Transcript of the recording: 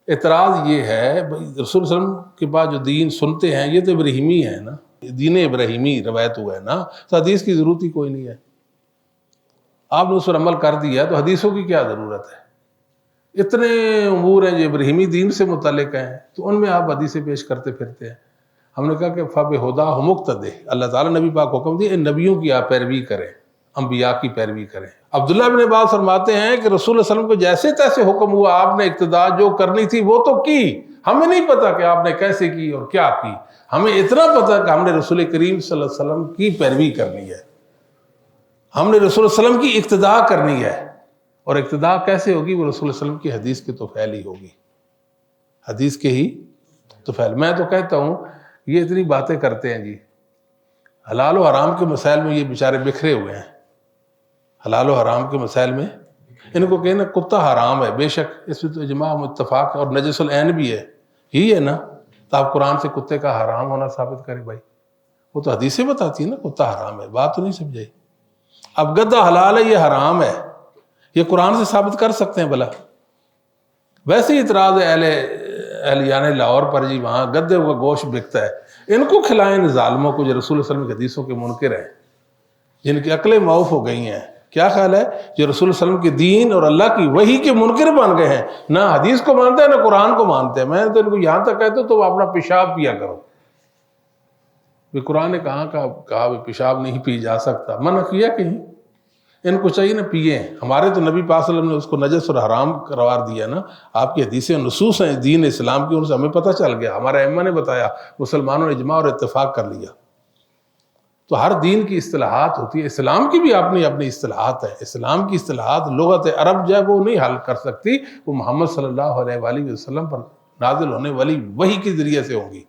اعتراض یہ ہے بھائی رسول صلی اللہ علیہ وسلم کے بعد جو دین سنتے ہیں یہ تو ابراہیمی ہے نا، دین ابراہیمی روایت ہوا ہے نا، تو حدیث کی ضرورت ہی کوئی نہیں ہے۔ آپ نے اس پر عمل کر دیا تو حدیثوں کی کیا ضرورت ہے؟ اتنے امور ہیں جو ابراہیمی دین سے متعلق ہیں، تو ان میں آپ حدیثیں پیش کرتے پھرتے ہیں۔ ہم نے کہا کہ فَبِہُدَاهُ مُقْتَدِهْ، اللہ تعالیٰ نبی پاک کو حکم دیے ان نبیوں کی آپ پیروی کریں، انبیاء کی پیروی کریں۔ عبداللہ بن عباس فرماتے ہیں کہ رسول اللہ علیہ وسلم کو جیسے تیسے حکم ہوا، آپ نے اقتداء جو کرنی تھی وہ تو کی، ہمیں نہیں پتا کہ آپ نے کیسے کی اور کیا کی، ہمیں اتنا پتا کہ ہم نے رسول کریم صلی اللہ علیہ وسلم کی پیروی کرنی ہے، ہم نے رسول اللہ علیہ وسلم کی اقتداء کرنی ہے۔ اور اقتداء کیسے ہوگی؟ وہ رسول اللہ علیہ وسلم کی حدیث کے توفیل ہی ہوگی، حدیث کے ہی توفیل۔ میں تو کہتا ہوں یہ اتنی باتیں کرتے ہیں جی، حلال و حرام کے مسائل میں یہ بیچارے بکھرے ہوئے ہیں، حلال و حرام کے مسائل میں ان کو کہنا کتا حرام ہے، بے شک اس میں تو اجماع متفاق ہے، اور نجس العین بھی ہے، یہی ہے نا، تو آپ قرآن سے کتے کا حرام ہونا ثابت کریں بھائی، وہ تو حدیثیں بتاتی ہیں نا کتا حرام ہے، بات تو نہیں سمجھائی۔ اب گدھا حلال ہے یہ حرام ہے، یہ قرآن سے ثابت کر سکتے ہیں بھلا؟ ویسے ہی اعتراض ہے اہلیان لاہور پر جی، وہاں گدھے کا گوشت بکتا ہے، ان کو کھلائیں ان ظالموں کو جو رسول اللہ علیہ وسلم کی حدیثوں کے منکر ہیں، جن کی عقلیں معاف ہو گئی ہیں۔ کیا خیال ہے؟ جو رسول اللہ علیہ وسلم کے دین اور اللہ کی وحی کے منکر بن گئے ہیں، نہ حدیث کو مانتے ہیں نہ قرآن کو مانتے ہیں۔ میں تو ان کو یہاں تک کہتا ہوں تو اپنا پیشاب پیا کرو، قرآن نے کہا پیشاب نہیں پی جا سکتا، منع کیا کہیں؟ ان کو چاہیے نا پیئے، ہمارے تو نبی پاک صلی اللہ علیہ وسلم نے اس کو نجس اور حرام قرار دیا نا، آپ کی حدیثیں نصوص ہیں دین اسلام کی، ان سے ہمیں پتہ چل گیا، ہمارے ائمہ نے بتایا، مسلمانوں نے اجماع اور اتفاق کر لیا۔ تو ہر دین کی اصطلاحات ہوتی ہے، اسلام کی بھی اپنی اصطلاحات ہیں، اسلام کی اصطلاحات لغت عرب جو ہے وہ نہیں حل کر سکتی، وہ محمد صلی اللہ علیہ وآلہ وسلم پر نازل ہونے والی وحی کے ذریعے سے ہوں گی۔